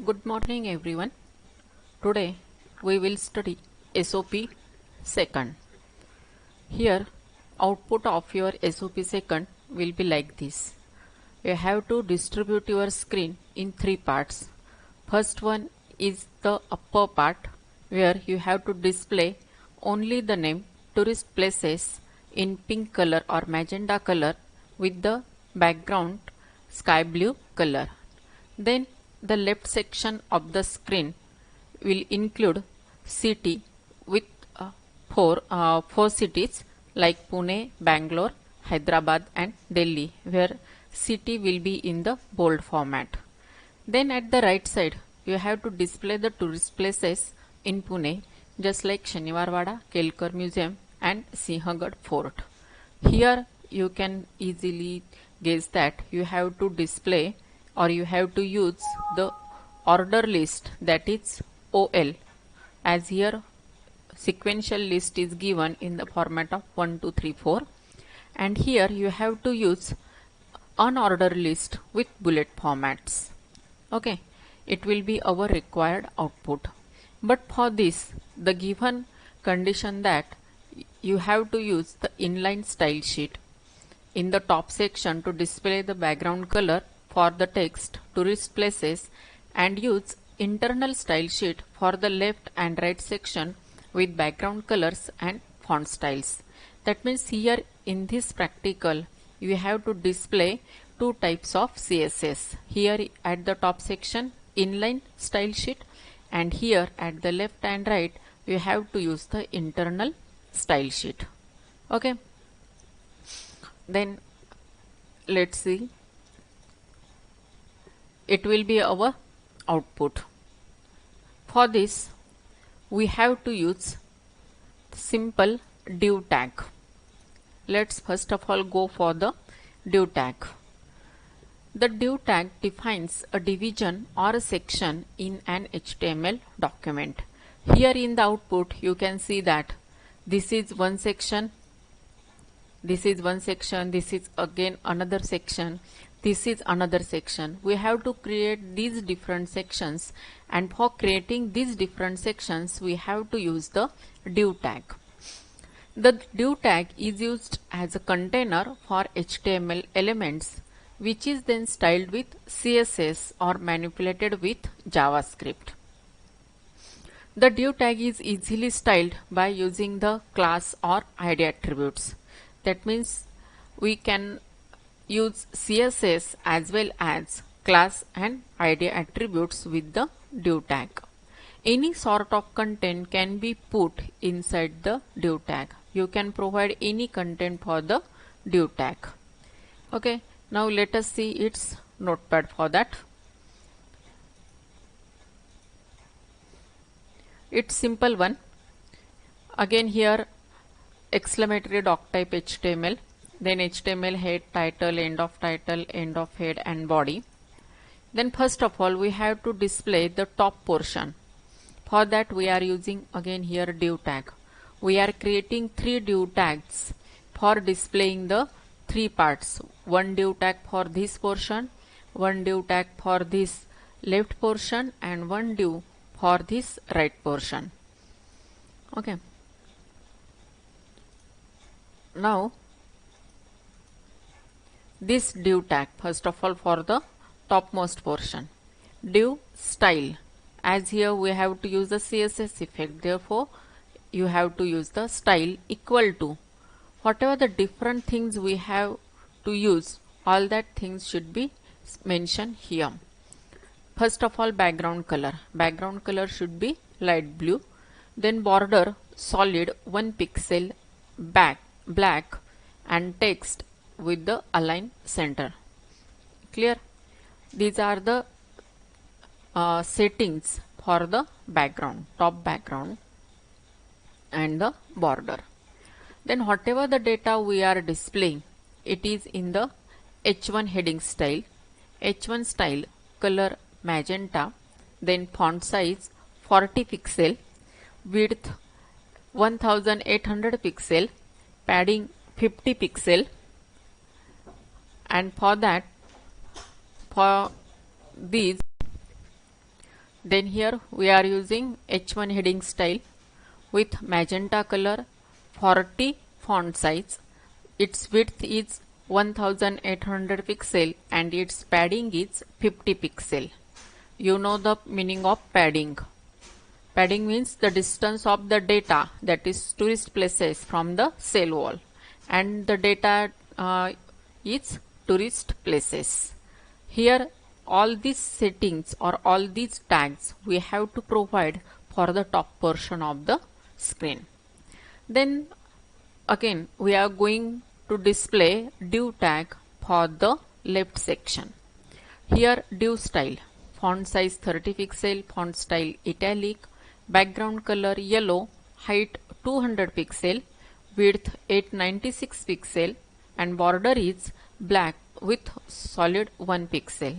Good morning everyone. Today we will study SOP second. Here output of your SOP second will be like this. You have to distribute your screen in three parts. First one is the upper part where you have to display only the name tourist places in pink color or magenta color with the background sky blue color. Then the left section of the screen will include city with four cities like Pune, Bangalore, Hyderabad and Delhi, where city will be in the bold format. Then at the right side you have to display the tourist places in Pune, just like Shaniwarwada, Kelkar Museum and Sinhagad Fort. Here you can easily guess that you have to display or you have to use the order list, that is OL, as here sequential list is given in the format of 1 2 3 4, and here you have to use unordered list with bullet formats. Okay, it will be our required output. But for this, the given condition that you have to use the inline style sheet in the top section to display the background color for the text tourist places, and use internal style sheet for the left and right section with background colors and font styles. That means here in this practical you have to display two types of CSS. Here at the top section inline style sheet, and here at the left and right you have to use the internal style sheet. Okay, then let's see. It will be our output. For this we have to use simple div tag. Let's first of all go for the div tag. The div tag defines a division or a section in an HTML document. Here in the output you can see that this is one section, this is one section, this is again another section, this is another section. We have to create these different sections, and for creating these different sections we have to use the div tag. The div tag is used as a container for HTML elements, which is then styled with CSS or manipulated with JavaScript. The div tag is easily styled by using the class or ID attributes. That means we can use CSS as well as class and ID attributes with the div tag. Any sort of content can be put inside the div tag. You can provide any content for the div tag. Okay, now let us see its notepad for that. It's simple one. Again here exclamatory doc type HTML, then HTML head, title, end of head and body. Then first of all we have to display the top portion. For that we are using again here div tag. We are creating three div tags for displaying the three parts. One div tag for this portion, one div tag for this left portion, and one div for this right portion. Okay. Now this div tag first of all for the topmost portion, div style, as here we have to use the CSS effect, therefore you have to use the style equal to whatever the different things we have to use, all that things should be mentioned here. First of all background color should be light blue, then border solid 1 pixel black and text with the align center. Clear? These are the settings for the background, top background and the border. Then whatever the data we are displaying, it is in the H1 heading style. H1 style color magenta, then font size 40 pixel, width 1800 pixel, padding 50 pixel, and for that, for these Then here we are using H1 heading style with magenta color, 40 font size. Its width is 1800 pixel and its padding is 50 pixel. You know the meaning of padding. Padding means the distance of the data, that is tourist places, from the cell wall, and the data is tourist places. Here all these settings or all these tags we have to provide for the top portion of the screen. Then again we are going to display div tag for the left section. Here div style, font size 30 pixel, font style italic, background color yellow, height 200 pixel, width 896 pixel, and border is black with solid 1 pixel,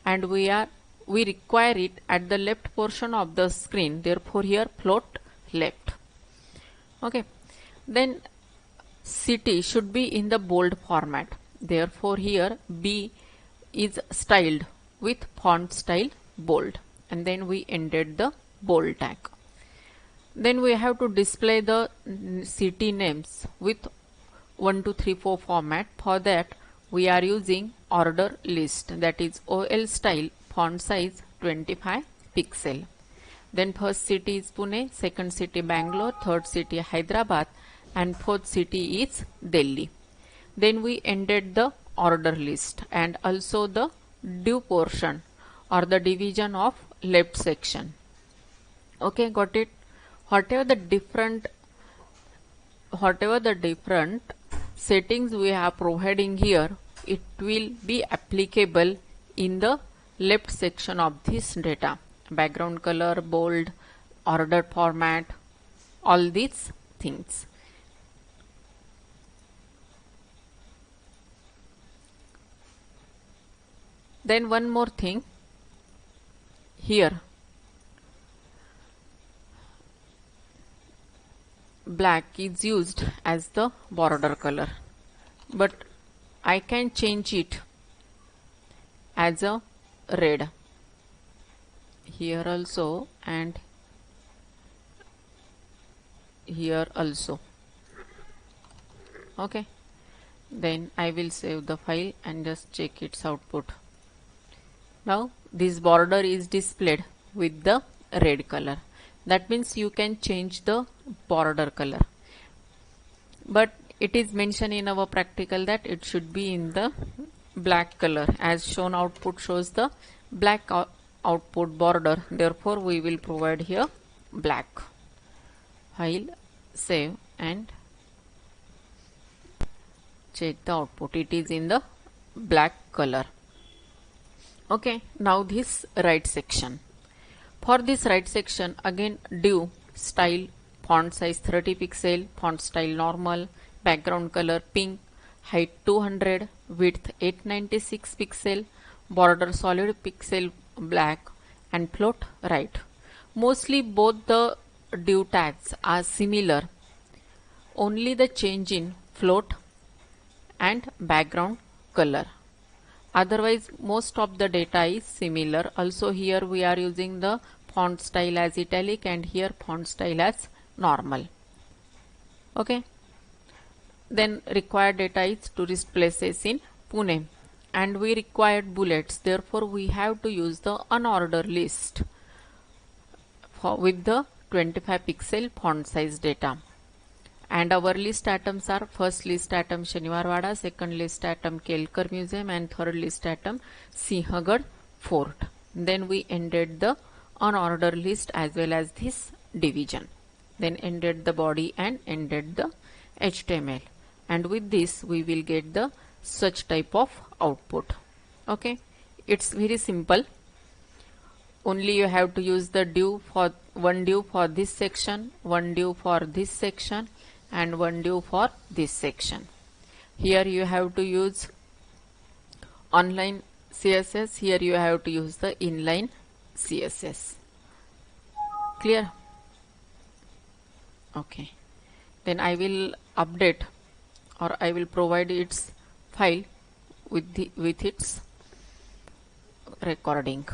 and we require it at the left portion of the screen, therefore here float left. Okay, then city should be in the bold format, therefore here B is styled with font style bold, and then we ended the bold tag. Then we have to display the city names with 1, 2, 3, 4 format. For that we are using order list, that is OL style, font size 25 pixel. Then first city is Pune, second city Bangalore, third city Hyderabad, and fourth city is Delhi. Then we ended the order list and also the div portion or the division of left section. Okay, got it? Whatever the different settings we are providing here, it will be applicable in the left section of this data. Background color, bold, ordered format, all these things. Then one more thing, here black is used as the border color, but I can change it as a red here also and here also. Okay, then I will save the file and just check its output. Now this border is displayed with the red color. That means you can change the border color, but it is mentioned in our practical that it should be in the black color. As shown, output shows the black output border, therefore we will provide here black. File, save and check the output. It is in the black color. Okay, now this right section. For this right section, again div style, font size 30 pixel, font style normal, background color pink, height 200, width 896 pixel, border solid pixel black, and float right. Mostly both the div tags are similar, only the change in float and background color. Otherwise most of the data is similar. Also here we are using the font style as italic and here font style as normal. Okay, then required data is tourist places in Pune, and we required bullets, therefore we have to use the unordered list with the 25 pixel font size data. And our list items are: first list item Shaniwarwada, second list item Kelkar Museum, and third list item Sinhagad Fort. Then we ended the unordered list as well as this division. Then ended the body and ended the HTML. And with this we will get the such type of output. Okay, it's very simple. Only you have to use the div for one div for this section, one div for this section, and one div for this section. Here you have to use online CSS, here you have to use the inline CSS. Clear? Okay, then I will update or I will provide its file with its recording.